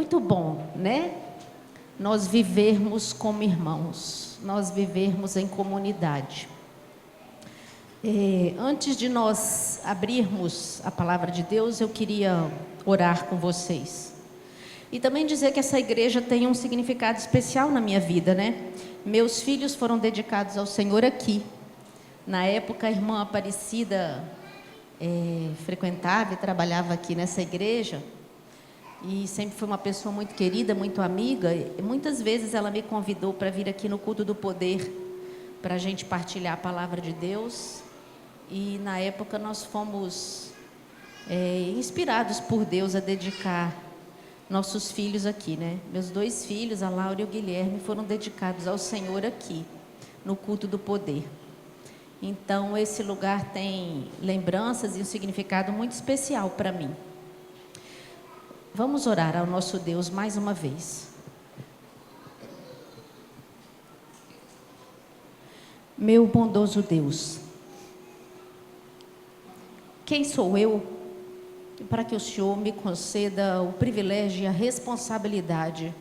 muito bom, né? Nós vivermos como irmãos, nós vivermos em comunidade. Antes de nós abrirmos a palavra de Deus, eu queria orar com vocês. E também dizer que essa igreja tem um significado especial na minha vida, né? Meus filhos foram dedicados ao Senhor aqui. Na época, a irmã Aparecida frequentava e trabalhava aqui nessa igreja. E sempre foi uma pessoa muito querida, muito amiga. E muitas vezes ela me convidou para vir aqui no culto do poder, para a gente partilhar a palavra de Deus. E na época nós fomos inspirados por Deus a dedicar nossos filhos aqui, né? Meus 2 filhos, a Laura e o Guilherme, foram dedicados ao Senhor aqui, no culto do poder. Então, esse lugar tem lembranças e um significado muito especial para mim. Vamos orar ao nosso Deus mais uma vez. Meu bondoso Deus, quem sou eu para que o Senhor me conceda o privilégio e a responsabilidade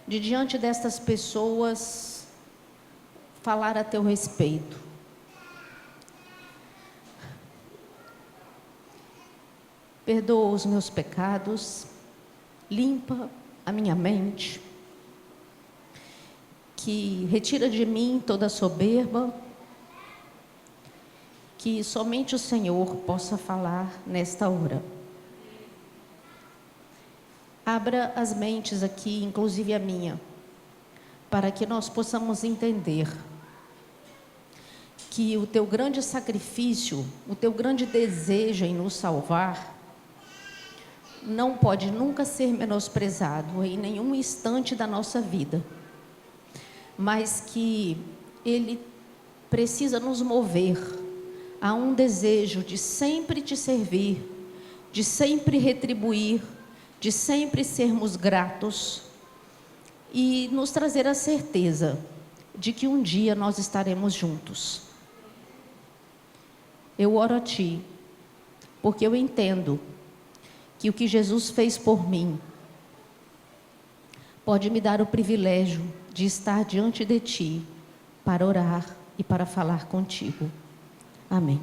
de, diante destas pessoas, falar a teu respeito? Perdoa os meus pecados, limpa a minha mente, que retira de mim toda soberba, que somente o Senhor possa falar nesta hora. Abra as mentes aqui, inclusive a minha, para que nós possamos entender que o teu grande sacrifício, o teu grande desejo em nos salvar, não pode nunca ser menosprezado em nenhum instante da nossa vida, mas que ele precisa nos mover a um desejo de sempre te servir, de sempre retribuir, de sempre sermos gratos e nos trazer a certeza de que um dia nós estaremos juntos. Eu oro a Ti, porque eu entendo que o que Jesus fez por mim pode me dar o privilégio de estar diante de Ti para orar e para falar contigo. Amém.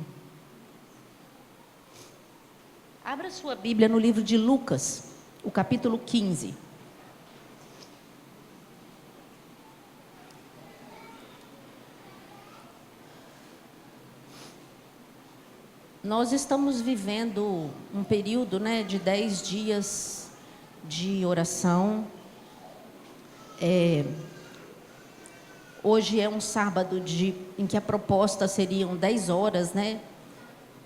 Abra sua Bíblia no livro de Lucas, o capítulo 15. Nós estamos vivendo um período, né, de 10 dias de oração. Hoje é um sábado em que a proposta seriam 10 horas, né,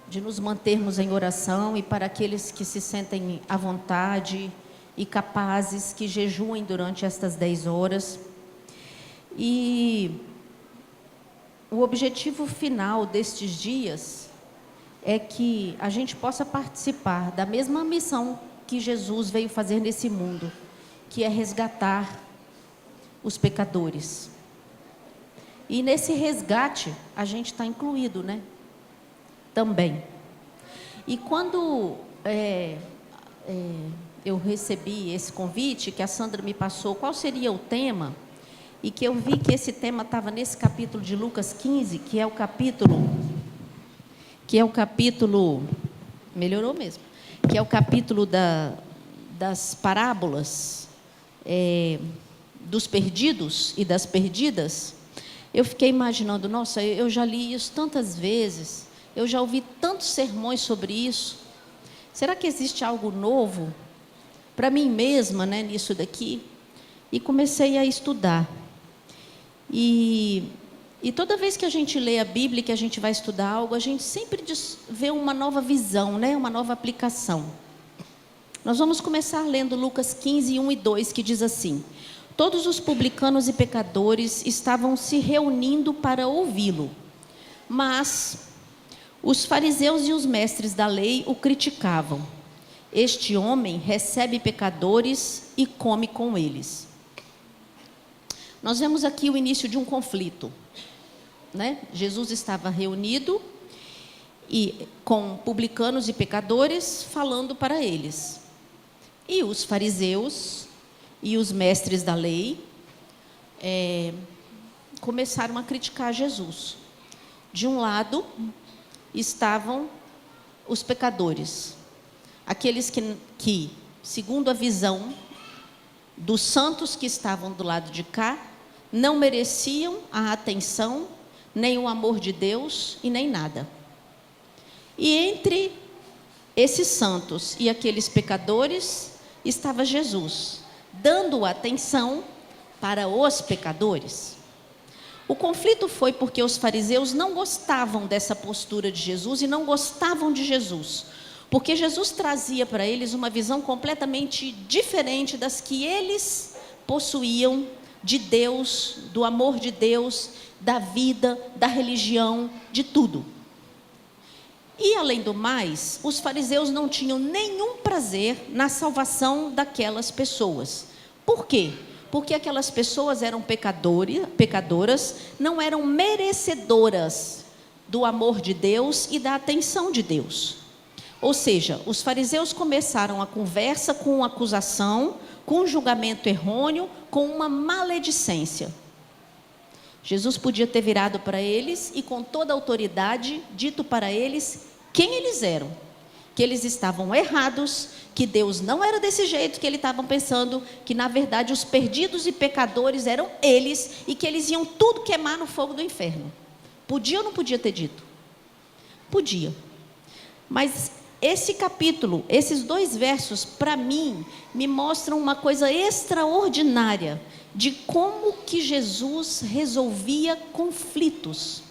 de nos mantermos em oração, e para aqueles que se sentem à vontade e capazes, que jejuem durante estas 10 horas. E o objetivo final destes dias é que a gente possa participar da mesma missão que Jesus veio fazer nesse mundo, que é resgatar os pecadores. E nesse resgate, a gente está incluído, né? Também. E quando eu recebi esse convite, que a Sandra me passou, qual seria o tema, e que eu vi que esse tema estava nesse capítulo de Lucas 15, que é o capítulo, melhorou mesmo, que é o capítulo das parábolas, dos perdidos e das perdidas. Eu fiquei imaginando, nossa, eu já li isso tantas vezes, eu já ouvi tantos sermões sobre isso. Será que existe algo novo para mim mesma, né, nisso daqui? E comecei a estudar. E toda vez que a gente lê a Bíblia, que a gente vai estudar algo, a gente sempre vê uma nova visão, né? Uma nova aplicação. Nós vamos começar lendo Lucas 15, 1 e 2, que diz assim: todos os publicanos e pecadores estavam se reunindo para ouvi-lo, mas os fariseus e os mestres da lei o criticavam. Este homem recebe pecadores e come com eles. Nós vemos aqui o início de um conflito, né? Jesus estava reunido com publicanos e pecadores, falando para eles. E os fariseus e os mestres da lei começaram a criticar Jesus. De um lado estavam os pecadores, aqueles que, segundo a visão dos santos que estavam do lado de cá, não mereciam a atenção, nem o amor de Deus e nem nada. E entre esses santos e aqueles pecadores estava Jesus, dando atenção para os pecadores. O conflito foi porque os fariseus não gostavam dessa postura de Jesus e não gostavam de Jesus, porque Jesus trazia para eles uma visão completamente diferente das que eles possuíam de Deus, do amor de Deus, da vida, da religião, de tudo. E além do mais, os fariseus não tinham nenhum prazer na salvação daquelas pessoas. Por quê? Porque aquelas pessoas eram pecadoras, não eram merecedoras do amor de Deus e da atenção de Deus. Ou seja, os fariseus começaram a conversa com acusação, com um julgamento errôneo, com uma maledicência. Jesus podia ter virado para eles e com toda a autoridade dito para eles quem eles eram, que eles estavam errados, que Deus não era desse jeito que eles estavam pensando, que na verdade os perdidos e pecadores eram eles e que eles iam tudo queimar no fogo do inferno. Podia ou não podia ter dito? Podia. Mas esse capítulo, esses 2 versos, para mim, me mostram uma coisa extraordinária de como que Jesus resolvia conflitos,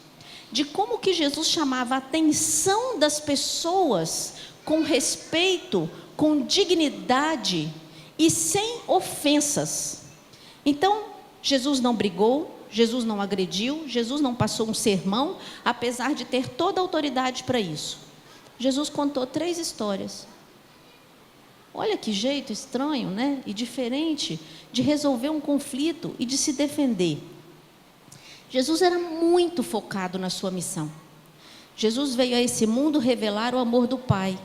de como que Jesus chamava a atenção das pessoas com respeito, com dignidade e sem ofensas. Então, Jesus não brigou, Jesus não agrediu, Jesus não passou um sermão, apesar de ter toda a autoridade para isso. Jesus contou 3 histórias. Olha que jeito estranho, né? E diferente de resolver um conflito e de se defender. Jesus era muito focado na sua missão. Jesus veio a esse mundo revelar o amor do Pai.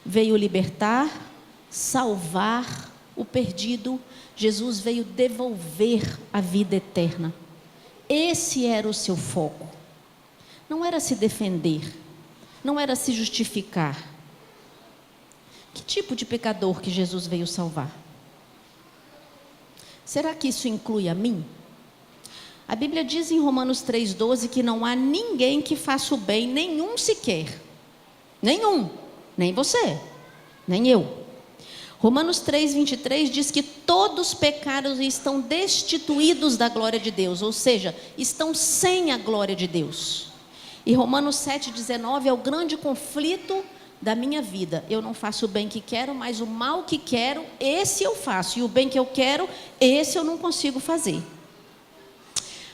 Veio libertar, salvar o perdido. Jesus veio devolver a vida eterna. Esse era o seu foco. Não era se defender, não era se justificar. Que tipo de pecador que Jesus veio salvar? Será que isso inclui a mim? A Bíblia diz em Romanos 3,12 que não há ninguém que faça o bem, nenhum sequer. Nenhum. Nem você, nem eu. Romanos 3,23 diz que todos pecaram e estão destituídos da glória de Deus, ou seja, estão sem a glória de Deus. E Romanos 7,19 é o grande conflito da minha vida. Eu não faço o bem que quero, mas o mal que quero, esse eu faço. E o bem que eu quero, esse eu não consigo fazer.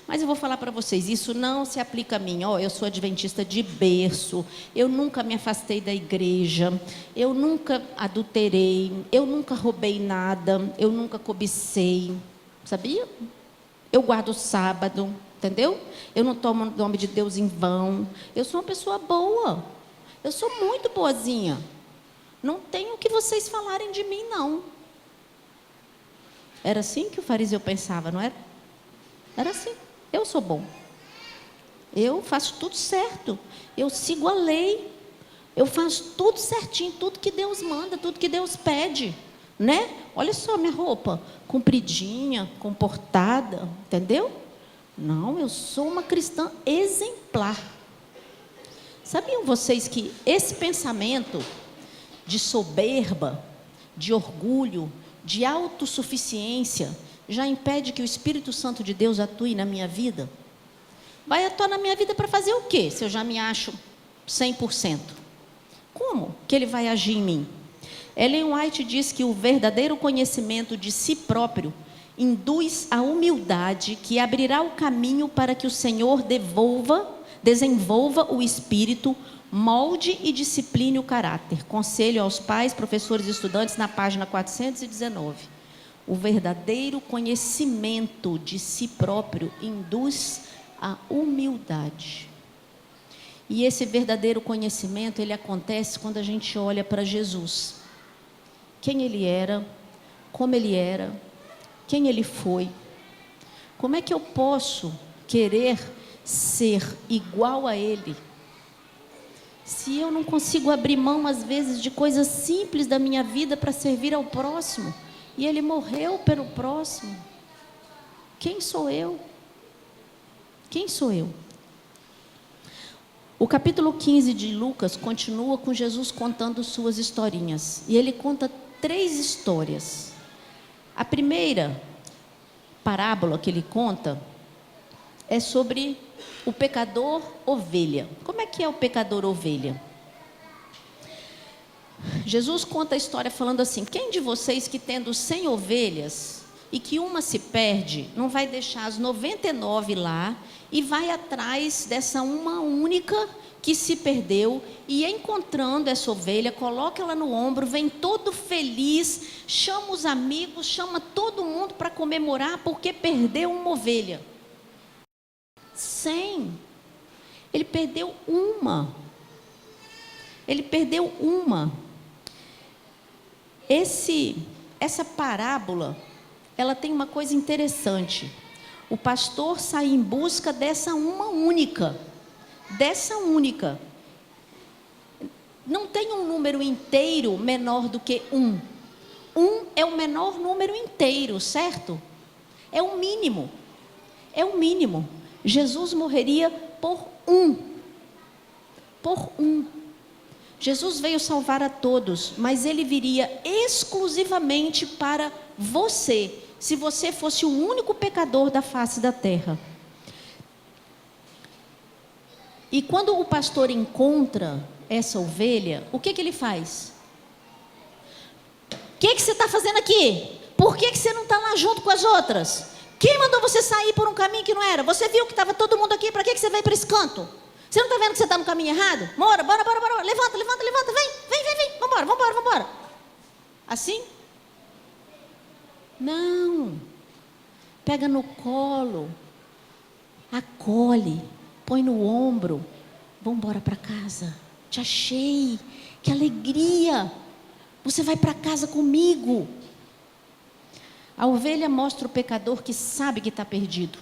Mas eu vou falar para vocês, isso não se aplica a mim. Eu sou adventista de berço, eu nunca me afastei da igreja, eu nunca adulterei, eu nunca roubei nada, eu nunca cobicei, sabia? Eu guardo o sábado, entendeu? Eu não tomo o nome de Deus em vão, eu sou uma pessoa boa, eu sou muito boazinha. Não tenho o que vocês falarem de mim, não. Era assim que o fariseu pensava, não era? Era assim. Eu sou bom, eu faço tudo certo, eu sigo a lei, eu faço tudo certinho, tudo que Deus manda, tudo que Deus pede, né? Olha só minha roupa, compridinha, comportada, entendeu? Não, eu sou uma cristã exemplar. Sabiam vocês que esse pensamento de soberba, de orgulho, de autossuficiência, já impede que o Espírito Santo de Deus atue na minha vida? Vai atuar na minha vida para fazer o quê, se eu já me acho 100%? Como que ele vai agir em mim? Ellen White diz que o verdadeiro conhecimento de si próprio induz a humildade que abrirá o caminho para que o Senhor desenvolva o espírito, molde e discipline o caráter. Conselho aos pais, professores e estudantes, na página 419. O verdadeiro conhecimento de si próprio induz a humildade. E esse verdadeiro conhecimento, ele acontece quando a gente olha para Jesus. Quem ele era, como ele era, quem Ele foi. Como é que eu posso querer ser igual a Ele, se eu não consigo abrir mão, às vezes, de coisas simples da minha vida para servir ao próximo? E Ele morreu pelo próximo. Quem sou eu? Quem sou eu? O capítulo 15 de Lucas continua com Jesus contando suas historinhas. E ele conta 3 histórias. A primeira parábola que ele conta é sobre o pecador ovelha. Como é que é o pecador ovelha? Jesus conta a história falando assim: quem de vocês que tendo 100 ovelhas e que uma se perde, não vai deixar as 99 lá e vai atrás dessa uma única que se perdeu, e encontrando essa ovelha, coloca ela no ombro, vem todo feliz, chama os amigos, chama todo mundo para comemorar porque perdeu uma ovelha? 100. Ele perdeu uma. Ele perdeu uma. Essa parábola, ela tem uma coisa interessante. O pastor sai em busca dessa uma única. Dessa única. Não tem um número inteiro menor do que 1. 1 é o menor número inteiro, certo? É o mínimo. É o mínimo. Jesus morreria por 1. Por 1. Jesus veio salvar a todos, mas Ele viria exclusivamente para você, se você fosse o único pecador da face da terra. E quando o pastor encontra essa ovelha, o que ele faz? O que você está fazendo aqui? Por que você não está lá junto com as outras? Quem mandou você sair por um caminho que não era? Você viu que estava todo mundo aqui, para que você veio para esse canto? Você não está vendo que você está no caminho errado? Bora, levanta, vem, vambora. Assim? Não. Pega no colo, acolhe, põe no ombro. Vamos embora para casa. Te achei, que alegria. Você vai para casa comigo. A ovelha mostra o pecador que sabe que está perdido.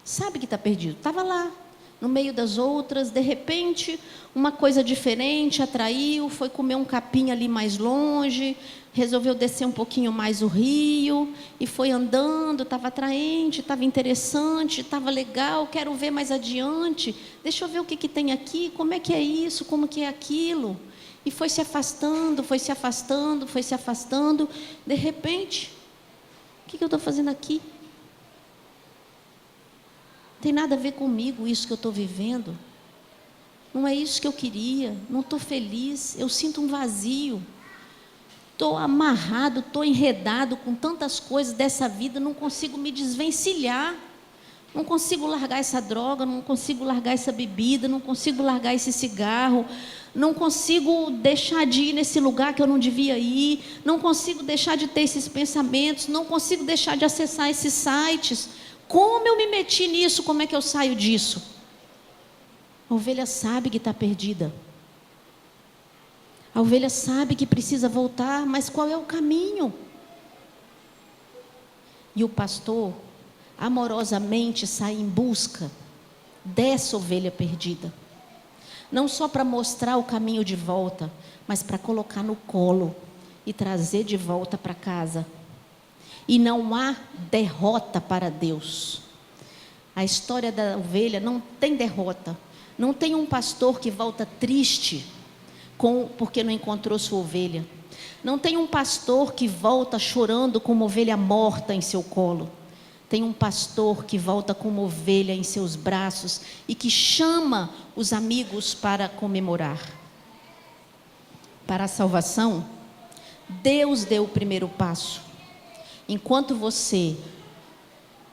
Sabe que está perdido. Estava lá, no meio das outras, de repente, uma coisa diferente atraiu, foi comer um capim ali mais longe, resolveu descer um pouquinho mais o rio, e foi andando, estava atraente, estava interessante, estava legal, quero ver mais adiante, deixa eu ver o que tem aqui, como é que é isso, como que é aquilo, e foi se afastando, de repente, o que eu estou fazendo aqui? Não tem nada a ver comigo isso que eu estou vivendo. Não é isso que eu queria. Não estou feliz. Eu sinto um vazio. Estou amarrado, estou enredado com tantas coisas dessa vida. Não consigo me desvencilhar. Não consigo largar essa droga. Não consigo largar essa bebida. Não consigo largar esse cigarro. Não consigo deixar de ir nesse lugar que eu não devia ir. Não consigo deixar de ter esses pensamentos. Não consigo deixar de acessar esses sites. Como eu me meti nisso? Como é que eu saio disso? A ovelha sabe que está perdida. A ovelha sabe que precisa voltar, mas qual é o caminho? E o pastor, amorosamente, sai em busca dessa ovelha perdida. Não só para mostrar o caminho de volta, mas para colocar no colo e trazer de volta para casa. E não há derrota para Deus. A história da ovelha não tem derrota. Não tem um pastor que volta triste porque não encontrou sua ovelha. Não tem um pastor que volta chorando com uma ovelha morta em seu colo. Tem um pastor que volta com uma ovelha em seus braços e que chama os amigos para comemorar. Para a salvação, Deus deu o primeiro passo. Enquanto você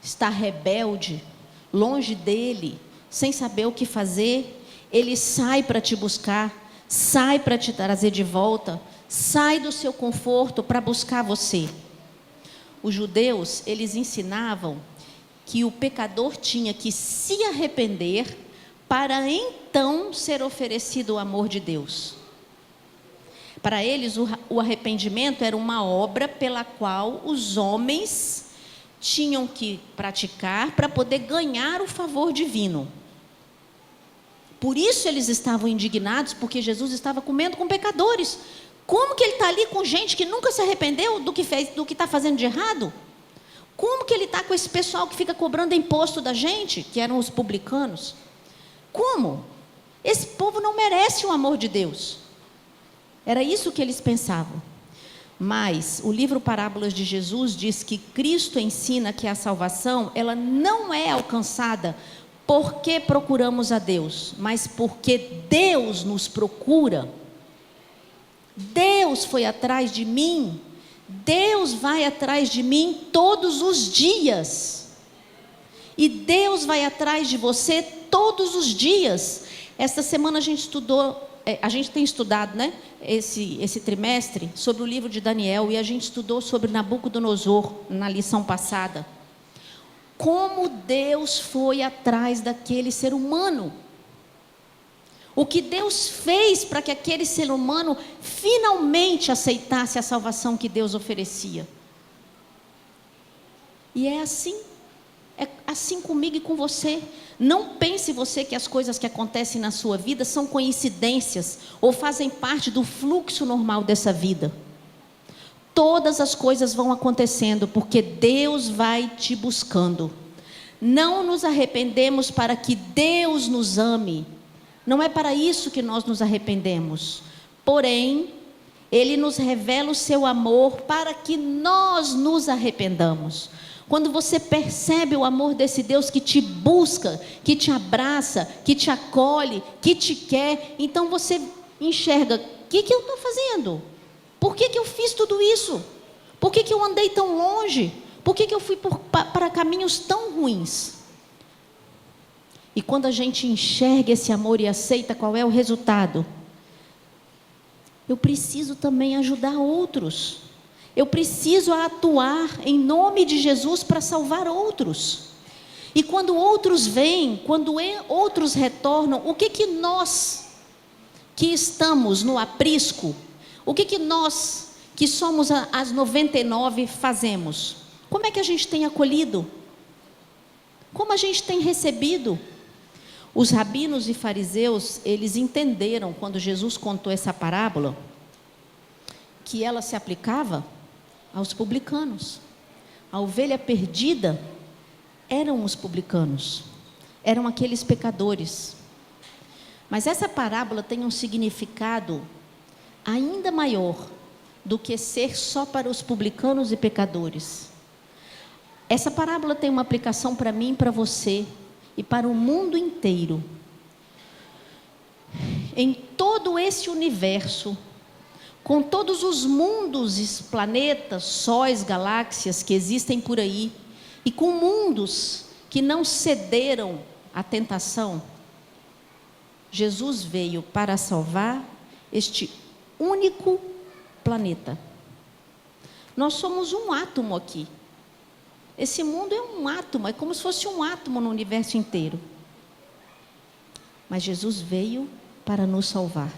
está rebelde, longe dele, sem saber o que fazer, ele sai para te buscar, sai para te trazer de volta, sai do seu conforto para buscar você. Os judeus, eles ensinavam que o pecador tinha que se arrepender para então ser oferecido o amor de Deus. Para eles, o arrependimento era uma obra pela qual os homens tinham que praticar para poder ganhar o favor divino. Por isso eles estavam indignados, porque Jesus estava comendo com pecadores. Como que ele está ali com gente que nunca se arrependeu do que fez, do que está fazendo de errado? Como que ele está com esse pessoal que fica cobrando imposto da gente, que eram os publicanos? Como? Esse povo não merece o amor de Deus. Era isso que eles pensavam. Mas o livro Parábolas de Jesus diz que Cristo ensina que a salvação, ela não é alcançada porque procuramos a Deus, mas porque Deus nos procura. Deus foi atrás de mim. Deus vai atrás de mim todos os dias. E Deus vai atrás de você todos os dias. Esta semana a gente estudou, a gente tem estudado, né, esse trimestre, sobre o livro de Daniel, e a gente estudou sobre Nabucodonosor na lição passada. Como Deus foi atrás daquele ser humano. O que Deus fez para que aquele ser humano finalmente aceitasse a salvação que Deus oferecia. E é assim comigo e com você. Não pense você que as coisas que acontecem na sua vida são coincidências ou fazem parte do fluxo normal dessa vida. Todas as coisas vão acontecendo porque Deus vai te buscando. Não nos arrependemos para que Deus nos ame. Não é para isso que nós nos arrependemos. Porém, Ele nos revela o seu amor para que nós nos arrependamos. Quando você percebe o amor desse Deus que te busca, que te abraça, que te acolhe, que te quer, então você enxerga: o que eu estou fazendo? Por que eu fiz tudo isso? Por que eu andei tão longe? Por que eu fui para caminhos tão ruins? E quando a gente enxerga esse amor e aceita, qual é o resultado? Eu preciso também ajudar outros. Eu preciso atuar em nome de Jesus para salvar outros. E quando outros vêm, quando outros retornam, o que nós que estamos no aprisco, o que nós que somos as 99 fazemos? Como é que a gente tem acolhido? Como a gente tem recebido? Os rabinos e fariseus, eles entenderam, quando Jesus contou essa parábola, que ela se aplicava aos publicanos. A ovelha perdida eram os publicanos, eram aqueles pecadores. Mas essa parábola tem um significado ainda maior do que ser só para os publicanos e pecadores. Essa parábola tem uma aplicação para mim e para você, e para o mundo inteiro. Em todo esse universo, com todos os mundos, planetas, sóis, galáxias que existem por aí, e com mundos que não cederam à tentação, Jesus veio para salvar este único planeta. Nós somos um átomo aqui. Esse mundo é um átomo, é como se fosse um átomo no universo inteiro. Mas Jesus veio para nos salvar.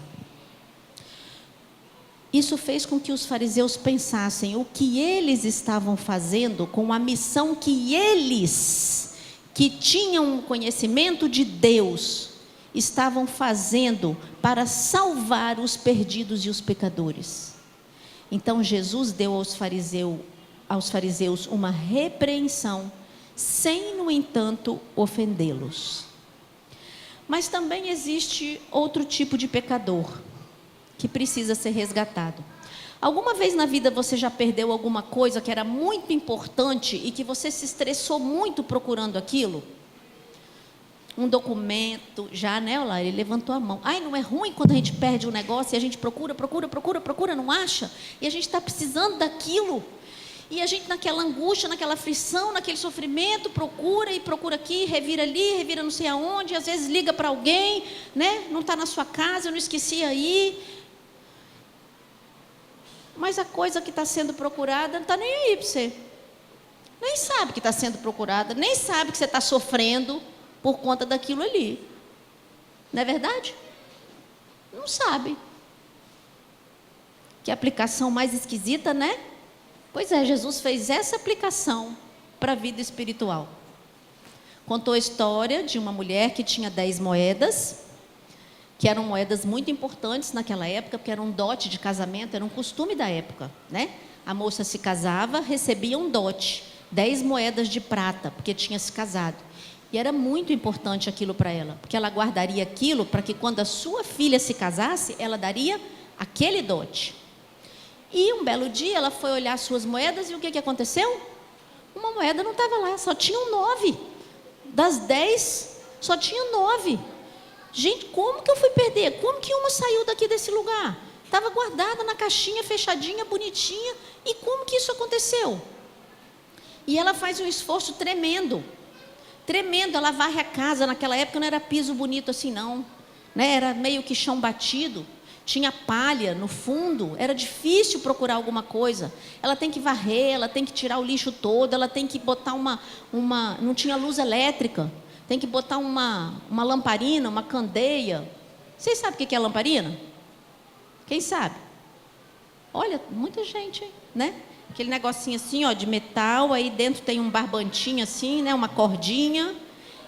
Isso fez com que os fariseus pensassem o que eles estavam fazendo com a missão que eles, que tinham um conhecimento de Deus, estavam fazendo para salvar os perdidos e os pecadores. Então Jesus deu aos fariseus uma repreensão, sem, no entanto, ofendê-los. Mas também existe outro tipo de pecador que precisa ser resgatado. Alguma vez na vida você já perdeu alguma coisa que era muito importante e que você se estressou muito procurando aquilo? Um documento, já, né, olha lá, ele levantou a mão. Ai, não é ruim quando a gente perde um negócio e a gente procura, não acha? E a gente está precisando daquilo. E a gente naquela angústia, naquela aflição, naquele sofrimento, procura e procura aqui, revira ali, revira não sei aonde, às vezes liga para alguém, né? Não está na sua casa, eu não esqueci aí. Mas a coisa que está sendo procurada não está nem aí para você. Nem sabe que está sendo procurada, nem sabe que você está sofrendo por conta daquilo ali. Não é verdade? Não sabe. Que aplicação mais esquisita, né? Pois é, Jesus fez essa aplicação para a vida espiritual. Contou a história de uma mulher que tinha 10 moedas, que eram moedas muito importantes naquela época, porque era um dote de casamento, era um costume da época, né? A moça se casava, recebia um dote, 10 moedas de prata, porque tinha se casado. E era muito importante aquilo para ela, porque ela guardaria aquilo para que quando a sua filha se casasse, ela daria aquele dote. E um belo dia ela foi olhar as suas moedas e o que aconteceu? Uma moeda não estava lá, só tinham 9. Das 10, só tinha 9. Gente, como que eu fui perder? Como que uma saiu daqui desse lugar? Estava guardada na caixinha, fechadinha, bonitinha. E como que isso aconteceu? E ela faz um esforço tremendo. Tremendo, ela varre a casa. Naquela época não era piso bonito assim não, né? Era meio que chão batido. Tinha palha no fundo, era difícil procurar alguma coisa. Ela tem que varrer, ela tem que tirar o lixo todo, ela tem que botar não tinha luz elétrica, tem que botar uma lamparina, uma candeia. Vocês sabem o que é lamparina? Quem sabe? Olha, muita gente, né? Aquele negocinho assim, ó, de metal, aí dentro tem um barbantinho assim, né? Uma cordinha.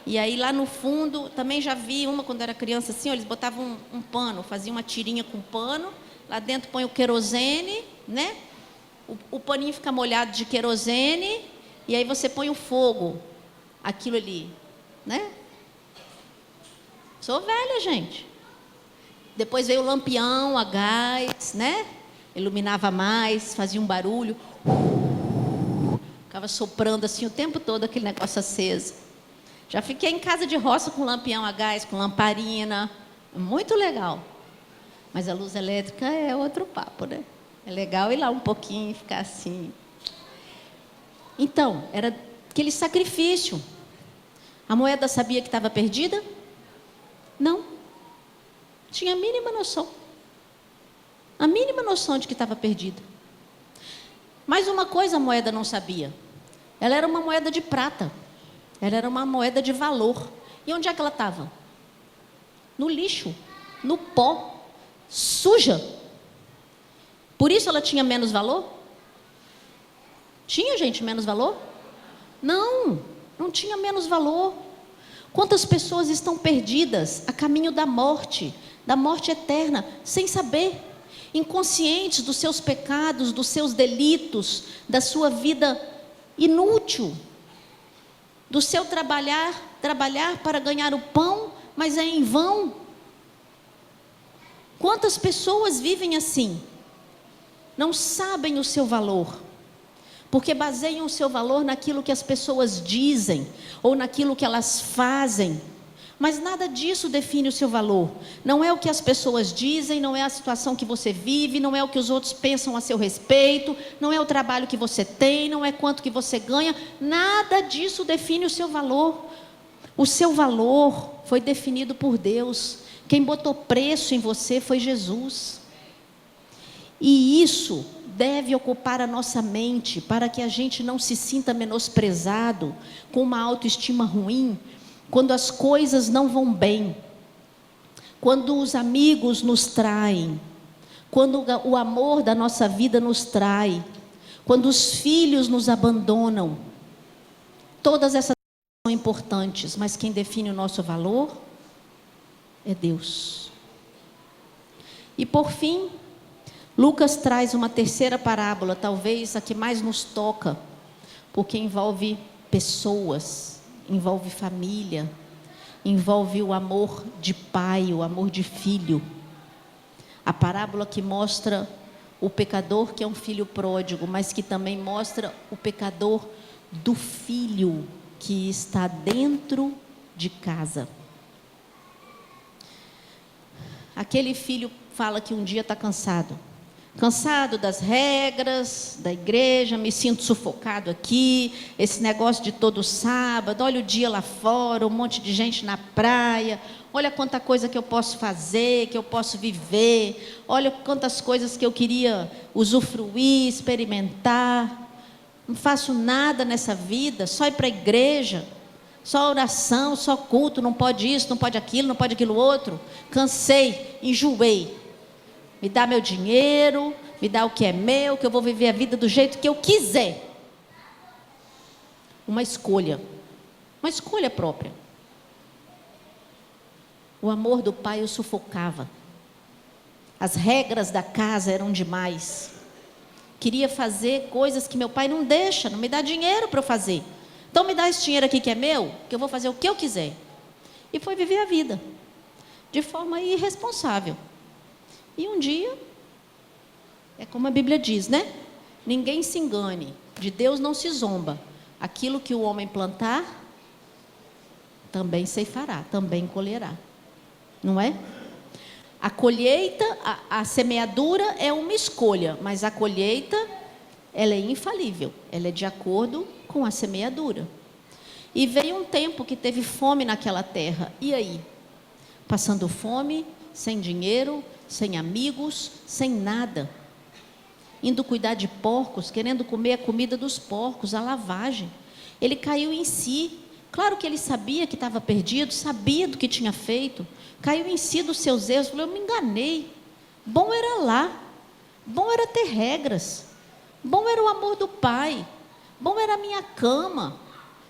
E aí lá no fundo, também já vi uma quando era criança assim, ó, eles botavam um pano, faziam uma tirinha com pano, lá dentro põe o querosene, né? O paninho fica molhado de querosene, e aí você põe o fogo, aquilo ali, né? Sou velha, gente. Depois veio o lampião a gás, né? Iluminava mais, fazia um barulho. Ficava soprando assim o tempo todo aquele negócio aceso. Já fiquei em casa de roça com lampião a gás, com lamparina, muito legal. Mas a luz elétrica é outro papo, né? É legal ir lá um pouquinho e ficar assim. Então, era aquele sacrifício. A moeda sabia que estava perdida? Não. Tinha a mínima noção. A mínima noção de que estava perdida. Mas uma coisa a moeda não sabia. Ela era uma moeda de prata. Ela era uma moeda de valor. E onde é que ela estava? No lixo, no pó, suja. Por isso ela tinha menos valor? Tinha, gente, menos valor? Não, não tinha menos valor. Quantas pessoas estão perdidas a caminho da morte eterna, sem saber, inconscientes dos seus pecados, dos seus delitos, da sua vida inútil, do seu trabalhar para ganhar o pão, mas é em vão. Quantas pessoas vivem assim? Não sabem o seu valor, porque baseiam o seu valor naquilo que as pessoas dizem, ou naquilo que elas fazem, mas nada disso define o seu valor. Não é o que as pessoas dizem, não é a situação que você vive, não é o que os outros pensam a seu respeito, não é o trabalho que você tem, não é quanto que você ganha, nada disso define o seu valor. O seu valor foi definido por Deus. Quem botou preço em você foi Jesus. E isso deve ocupar a nossa mente, para que a gente não se sinta menosprezado, com uma autoestima ruim, quando as coisas não vão bem, quando os amigos nos traem, quando o amor da nossa vida nos trai, quando os filhos nos abandonam. Todas essas coisas são importantes, mas quem define o nosso valor é Deus. E por fim, Lucas traz uma terceira parábola, talvez a que mais nos toca, porque envolve pessoas, envolve família, envolve o amor de pai, o amor de filho. A parábola que mostra o pecador que é um filho pródigo, mas que também mostra o pecador do filho que está dentro de casa. Aquele filho fala que um dia está cansado das regras da igreja, me sinto sufocado aqui, esse negócio de todo sábado, olha o dia lá fora, um monte de gente na praia, olha quanta coisa que eu posso fazer, que eu posso viver, olha quantas coisas que eu queria usufruir, experimentar, não faço nada nessa vida, só ir para a igreja, só oração, só culto, não pode isso, não pode aquilo outro, cansei, enjoei. Me dá meu dinheiro, me dá o que é meu, que eu vou viver a vida do jeito que eu quiser. Uma escolha própria. O amor do pai o sufocava. As regras da casa eram demais. Queria fazer coisas que meu pai não deixa, não me dá dinheiro para eu fazer. Então me dá esse dinheiro aqui que é meu, que eu vou fazer o que eu quiser. E foi viver a vida de forma irresponsável. E um dia, é como a Bíblia diz, né? Ninguém se engane, de Deus não se zomba. Aquilo que o homem plantar, também ceifará, também colherá. Não é? A colheita, a semeadura é uma escolha, mas a colheita, ela é infalível, ela é de acordo com a semeadura. E veio um tempo que teve fome naquela terra, e aí? Passando fome, sem dinheiro, sem amigos, sem nada. Indo cuidar de porcos, querendo comer a comida dos porcos, a lavagem. Ele caiu em si. Claro que ele sabia que estava perdido, sabia do que tinha feito. Caiu em si dos seus erros, falou, eu me enganei. Bom era lá, bom era ter regras, bom era o amor do pai, bom era a minha cama,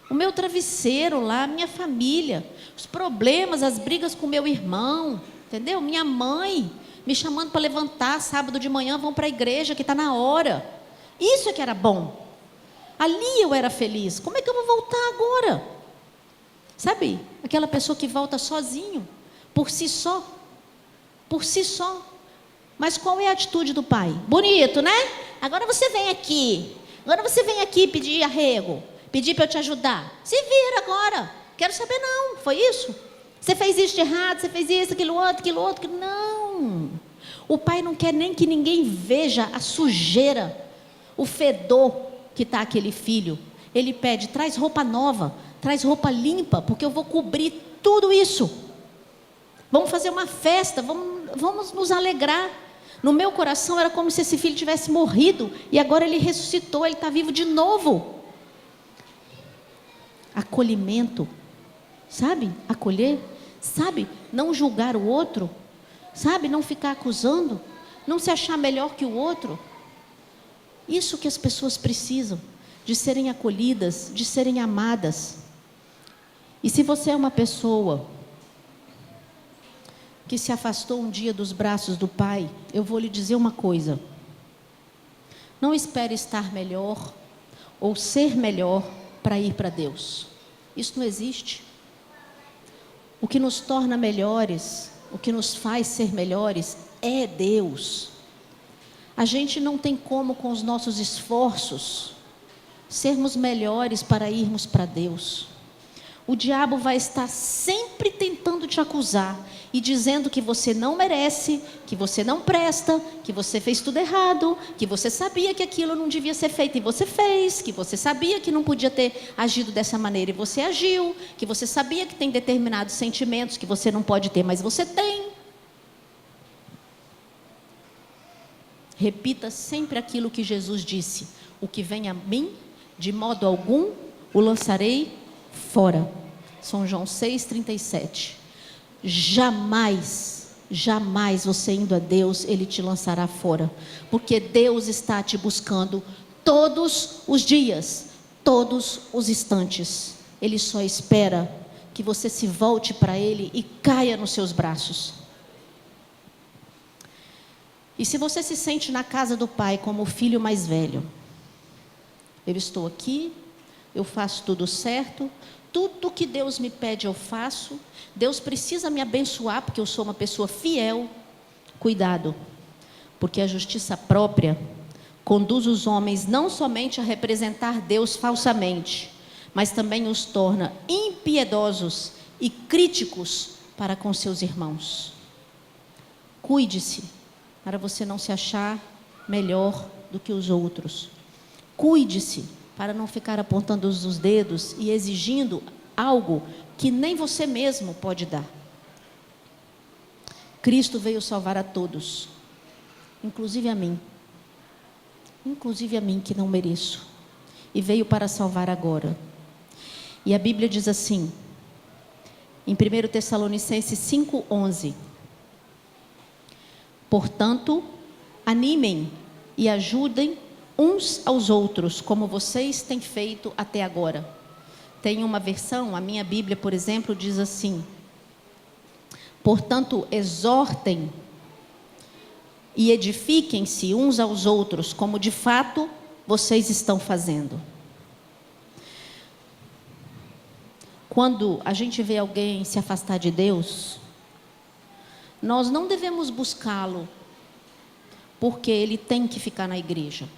o meu travesseiro lá, a minha família, os problemas, as brigas com meu irmão, entendeu? Minha mãe me chamando para levantar sábado de manhã, vão para a igreja que está na hora. Isso é que era bom. Ali eu era feliz. Como é que eu vou voltar agora? Sabe, aquela pessoa que volta sozinho, por si só. Mas qual é a atitude do pai? Bonito, né? Agora você vem aqui pedir arrego, pedir para eu te ajudar. Se vira agora, quero saber não, foi isso? Você fez isso de errado, você fez isso, aquilo outro. Não, o pai não quer nem que ninguém veja a sujeira, o fedor que está aquele filho. Ele pede, traz roupa nova, traz roupa limpa, porque eu vou cobrir tudo isso. Vamos fazer uma festa, vamos nos alegrar. No meu coração era como se esse filho tivesse morrido, e agora ele ressuscitou, ele está vivo de novo. Acolhimento, sabe? Acolher, sabe? Não julgar o outro, sabe? Não ficar acusando, não se achar melhor que o outro. Isso que as pessoas precisam, de serem acolhidas, de serem amadas. E se você é uma pessoa que se afastou um dia dos braços do pai, eu vou lhe dizer uma coisa. Não espere estar melhor ou ser melhor para ir para Deus. Isso não existe. O que nos torna melhores, o que nos faz ser melhores é Deus. A gente não tem como, com os nossos esforços, sermos melhores para irmos para Deus. O diabo vai estar sempre tentando te acusar e dizendo que você não merece, que você não presta, que você fez tudo errado, que você sabia que aquilo não devia ser feito e você fez, que você sabia que não podia ter agido dessa maneira e você agiu, que você sabia que tem determinados sentimentos que você não pode ter, mas você tem. Repita sempre aquilo que Jesus disse: o que vem a mim, de modo algum o lançarei fora. São João 6,37. Jamais você indo a Deus, Ele te lançará fora, porque Deus está te buscando todos os dias, todos os instantes. Ele só espera que você se volte para Ele e caia nos seus braços. E se você se sente na casa do Pai como o filho mais velho, eu estou aqui, eu faço tudo certo, tudo que Deus me pede eu faço, Deus precisa me abençoar porque eu sou uma pessoa fiel. Cuidado, porque a justiça própria conduz os homens não somente a representar Deus falsamente, mas também os torna impiedosos e críticos para com seus irmãos. Cuide-se, para você não se achar melhor do que os outros. Cuide-se, para não ficar apontando os dedos e exigindo algo que nem você mesmo pode dar. Cristo veio salvar a todos, inclusive a mim que não mereço, e veio para salvar agora. E a Bíblia diz assim, em 1 Tessalonicenses 5,11: portanto, animem e ajudem uns aos outros, como vocês têm feito até agora. Tem uma versão, a minha Bíblia, por exemplo, diz assim: portanto, exortem e edifiquem-se uns aos outros, como de fato vocês estão fazendo. Quando a gente vê alguém se afastar de Deus, nós não devemos buscá-lo porque ele tem que ficar na igreja.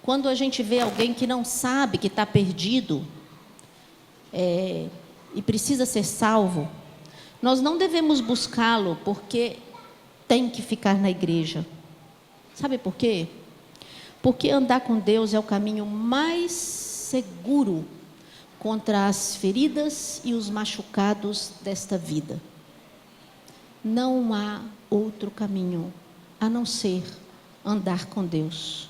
Quando a gente vê alguém que não sabe, que está perdido, e precisa ser salvo, nós não devemos buscá-lo porque tem que ficar na igreja. Sabe por quê? Porque andar com Deus é o caminho mais seguro contra as feridas e os machucados desta vida. Não há outro caminho a não ser andar com Deus.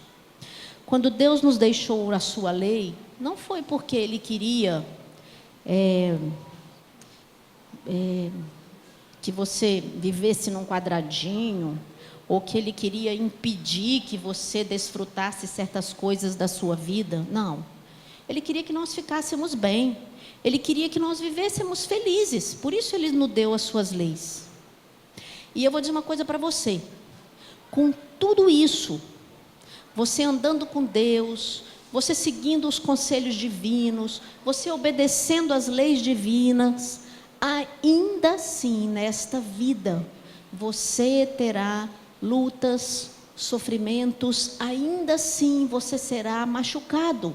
Quando Deus nos deixou a sua lei, não foi porque Ele queria que você vivesse num quadradinho, ou que Ele queria impedir que você desfrutasse certas coisas da sua vida. Não. Ele queria que nós ficássemos bem. Ele queria que nós vivêssemos felizes. Por isso Ele nos deu as suas leis. E eu vou dizer uma coisa para você. Com tudo isso, você andando com Deus, você seguindo os conselhos divinos, você obedecendo às leis divinas, ainda assim, nesta vida, você terá lutas, sofrimentos, ainda assim você será machucado.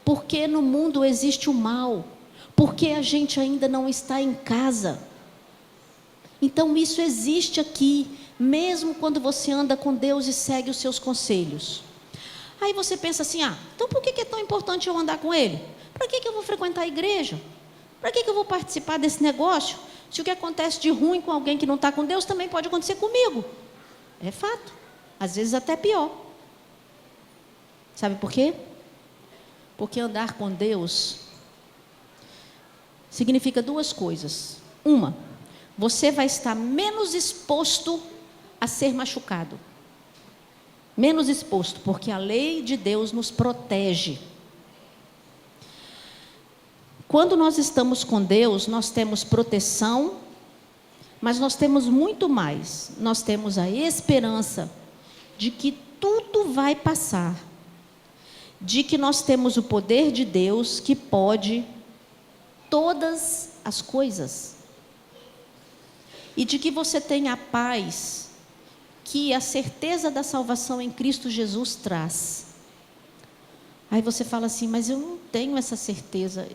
Porque no mundo existe o mal, porque a gente ainda não está em casa. Então isso existe aqui, mesmo quando você anda com Deus e segue os seus conselhos. Aí você pensa assim, então por que é tão importante eu andar com Ele? Para que eu vou frequentar a igreja? Para que eu vou participar desse negócio? Se o que acontece de ruim com alguém que não está com Deus, também pode acontecer comigo. É fato. Às vezes até pior. Sabe por quê? Porque andar com Deus significa duas coisas. Uma, você vai estar menos exposto a ser machucado. Menos exposto, porque a lei de Deus nos protege. Quando nós estamos com Deus, nós temos proteção, mas nós temos muito mais. Nós temos a esperança de que tudo vai passar. De que nós temos o poder de Deus que pode todas as coisas. E de que você tem a paz que a certeza da salvação em Cristo Jesus traz. Aí você fala assim, mas eu não tenho essa certeza.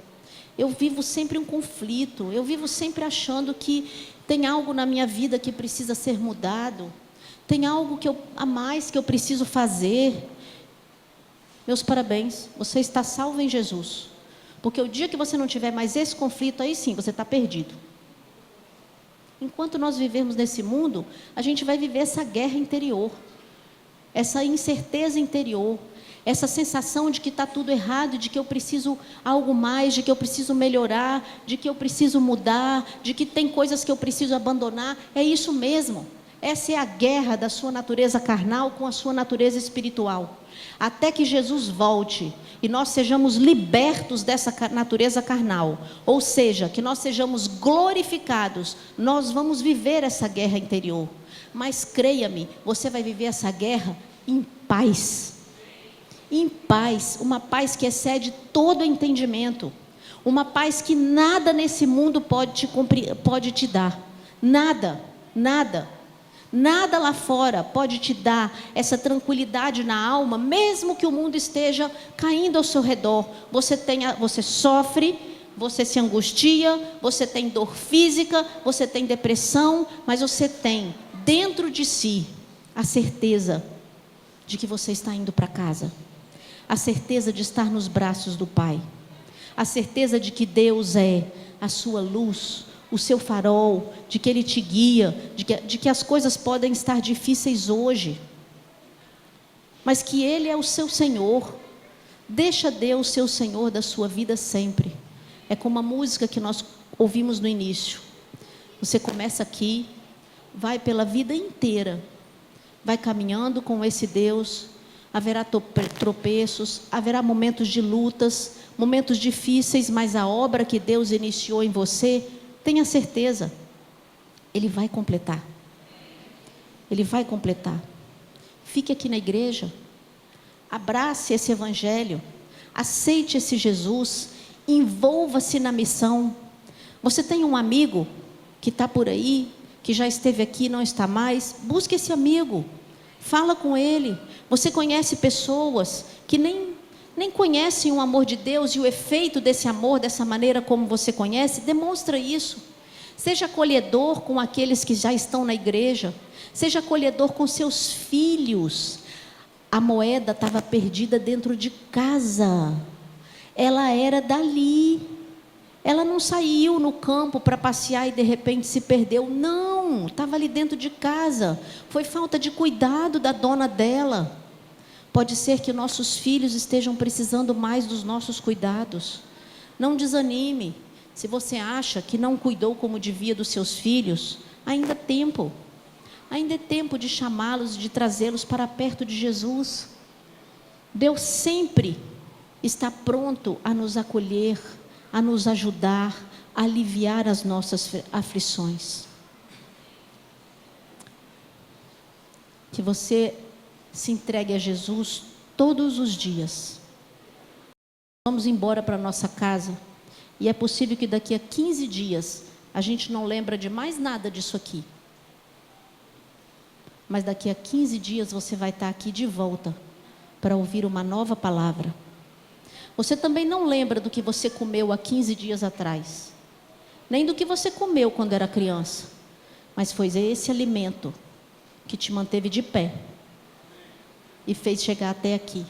Eu vivo sempre um conflito. Eu vivo sempre achando que tem algo na minha vida que precisa ser mudado. Tem algo a mais que eu preciso fazer. Meus parabéns, você está salvo em Jesus. Porque o dia que você não tiver mais esse conflito, aí sim, você está perdido. Enquanto nós vivermos nesse mundo, a gente vai viver essa guerra interior. Essa incerteza interior. Essa sensação de que está tudo errado, de que eu preciso algo mais, de que eu preciso melhorar, de que eu preciso mudar, de que tem coisas que eu preciso abandonar. É isso mesmo. Essa é a guerra da sua natureza carnal com a sua natureza espiritual. Até que Jesus volte e nós sejamos libertos dessa natureza carnal, ou seja, que nós sejamos glorificados, nós vamos viver essa guerra interior. Mas creia-me, você vai viver essa guerra em paz. Em paz, uma paz que excede todo entendimento. Uma paz que nada nesse mundo pode te dar. Nada, nada. Nada lá fora pode te dar essa tranquilidade na alma, mesmo que o mundo esteja caindo ao seu redor. Você sofre, você se angustia, você tem dor física, você tem depressão, mas você tem dentro de si a certeza de que você está indo para casa, a certeza de estar nos braços do Pai, a certeza de que Deus é a sua luz, o seu farol, de que Ele te guia, de que as coisas podem estar difíceis hoje, mas que Ele é o seu Senhor. Deixa Deus ser o Senhor da sua vida sempre. É como a música que nós ouvimos no início. Você começa aqui, vai pela vida inteira, vai caminhando com esse Deus, haverá tropeços, haverá momentos de lutas, momentos difíceis, mas a obra que Deus iniciou em você, tenha certeza, Ele vai completar. Ele vai completar. Fique aqui na igreja, abrace esse evangelho, aceite esse Jesus, envolva-se na missão. Você tem um amigo que está por aí, que já esteve aqui e não está mais, busque esse amigo, fala com ele. Você conhece pessoas que nem conhecem o amor de Deus e o efeito desse amor, dessa maneira como você conhece, demonstra isso. Seja acolhedor com aqueles que já estão na igreja, seja acolhedor com seus filhos. A moeda estava perdida dentro de casa, ela era dali, ela não saiu no campo para passear e de repente se perdeu, não, estava ali dentro de casa, foi falta de cuidado da dona dela. Pode ser que nossos filhos estejam precisando mais dos nossos cuidados. Não desanime, se você acha que não cuidou como devia dos seus filhos, ainda é tempo de chamá-los, de trazê-los para perto de Jesus. Deus sempre está pronto a nos acolher, a nos ajudar, a aliviar as nossas aflições. Que você se entregue a Jesus todos os dias. Vamos embora para nossa casa e é possível que daqui a 15 dias a gente não lembra de mais nada disso aqui. Mas daqui a 15 dias você vai estar aqui de volta para ouvir uma nova palavra. Você também não lembra do que você comeu há 15 dias atrás, nem do que você comeu quando era criança, mas foi esse alimento que te manteve de pé e fez chegar até aqui.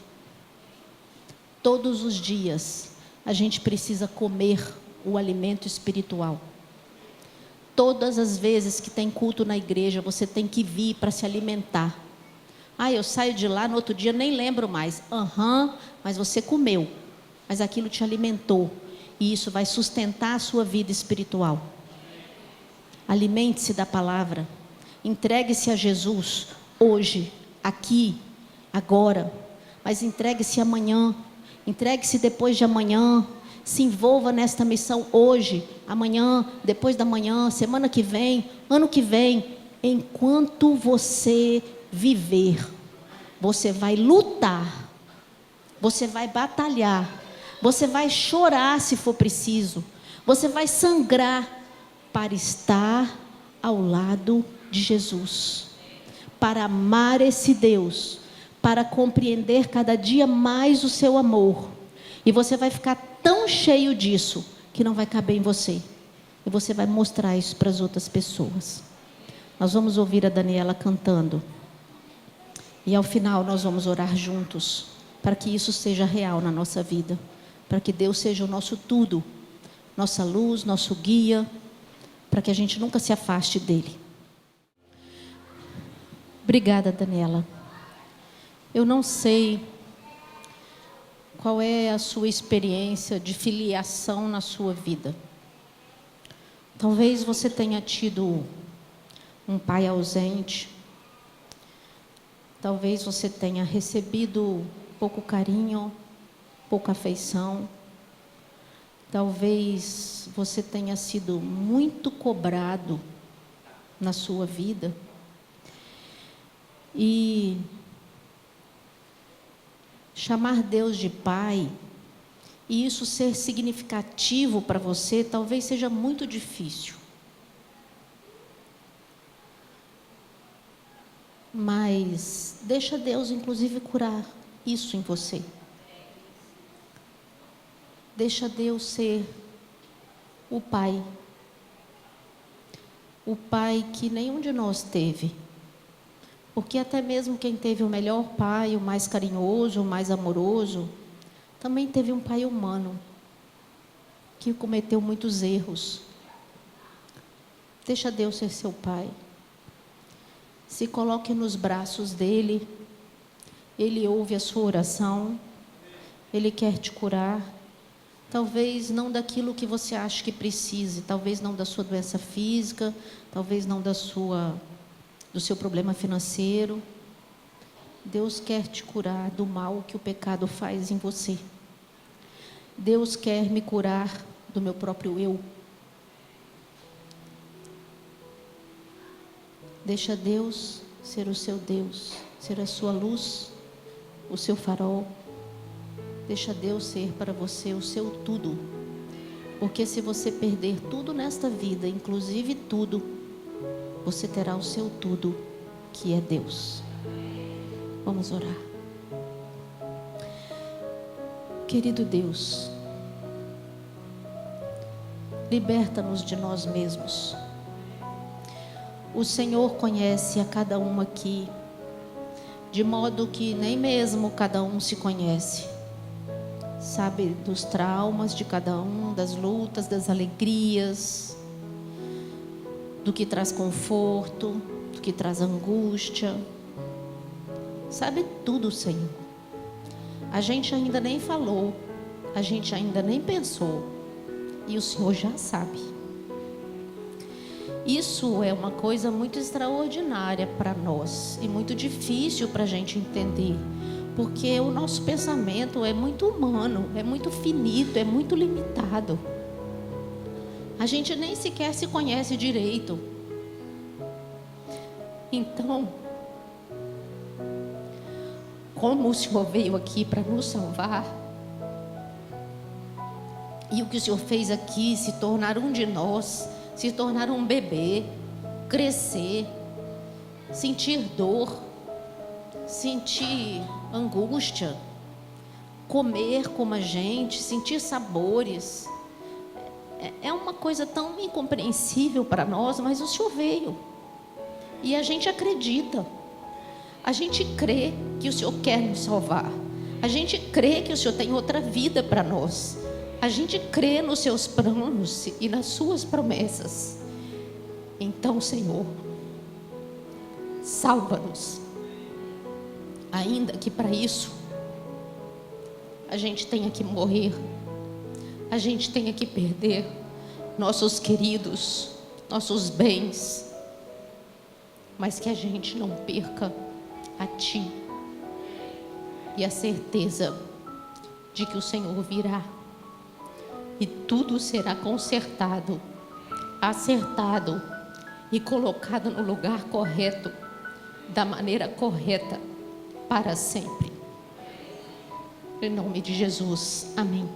Todos os dias a gente precisa comer o alimento espiritual. Todas as vezes que tem culto na igreja, você tem que vir para se alimentar. Eu saio de lá, no outro dia nem lembro mais. Mas você comeu, mas aquilo te alimentou, e isso vai sustentar a sua vida espiritual. Alimente-se da palavra, entregue-se a Jesus, hoje, aqui, agora, mas entregue-se amanhã, entregue-se depois de amanhã, se envolva nesta missão hoje, amanhã, depois da manhã, semana que vem, ano que vem. Enquanto você viver, você vai lutar, você vai batalhar, você vai chorar se for preciso, você vai sangrar para estar ao lado de Jesus, para amar esse Deus, para compreender cada dia mais o seu amor. E você vai ficar tão cheio disso que não vai caber em você. E você vai mostrar isso para as outras pessoas. Nós vamos ouvir a Daniela cantando. E ao final nós vamos orar juntos, para que isso seja real na nossa vida. Para que Deus seja o nosso tudo, nossa luz, nosso guia, para que a gente nunca se afaste dele. Obrigada, Daniela. Eu não sei qual é a sua experiência de filiação na sua vida. Talvez você tenha tido um pai ausente. Talvez você tenha recebido pouco carinho, pouca afeição. Talvez você tenha sido muito cobrado na sua vida. E chamar Deus de Pai, e isso ser significativo para você, talvez seja muito difícil. Mas deixa Deus, inclusive, curar isso em você. Deixa Deus ser o Pai. O Pai que nenhum de nós teve. Porque até mesmo quem teve o melhor pai, o mais carinhoso, o mais amoroso, também teve um pai humano, que cometeu muitos erros. Deixa Deus ser seu pai. Se coloque nos braços dele. Ele ouve a sua oração. Ele quer te curar. Talvez não daquilo que você acha que precise. Talvez não da sua doença física. Talvez não do seu problema financeiro. Deus quer te curar do mal que o pecado faz em você. Deus quer me curar do meu próprio eu. Deixa Deus ser o seu Deus, ser a sua luz, o seu farol. Deixa Deus ser para você o seu tudo. Porque se você perder tudo nesta vida, inclusive tudo, você terá o seu tudo, que é Deus. Vamos orar. Querido Deus, liberta-nos de nós mesmos. O Senhor conhece a cada um aqui, de modo que nem mesmo cada um se conhece. Sabe dos traumas de cada um, das lutas, das alegrias, do que traz conforto, do que traz angústia. Sabe tudo, Senhor. A gente ainda nem falou, a gente ainda nem pensou, e o Senhor já sabe. Isso é uma coisa muito extraordinária para nós e muito difícil para a gente entender, porque o nosso pensamento é muito humano, é muito finito, é muito limitado. A gente nem sequer se conhece direito. Então, como o Senhor veio aqui para nos salvar, e o que o Senhor fez aqui, se tornar um de nós, se tornar um bebê, crescer, sentir dor, sentir angústia, comer como a gente, sentir sabores, é uma coisa tão incompreensível para nós, mas o Senhor veio, e a gente acredita. A gente crê que o Senhor quer nos salvar. A gente crê que o Senhor tem outra vida para nós. A gente crê nos seus planos e nas suas promessas. Então, Senhor, salva-nos. Ainda que para isso a gente tenha que morrer, a gente tenha que perder nossos queridos, nossos bens, mas que a gente não perca a Ti e a certeza de que o Senhor virá e tudo será consertado, acertado e colocado no lugar correto, da maneira correta, para sempre. Em nome de Jesus, amém.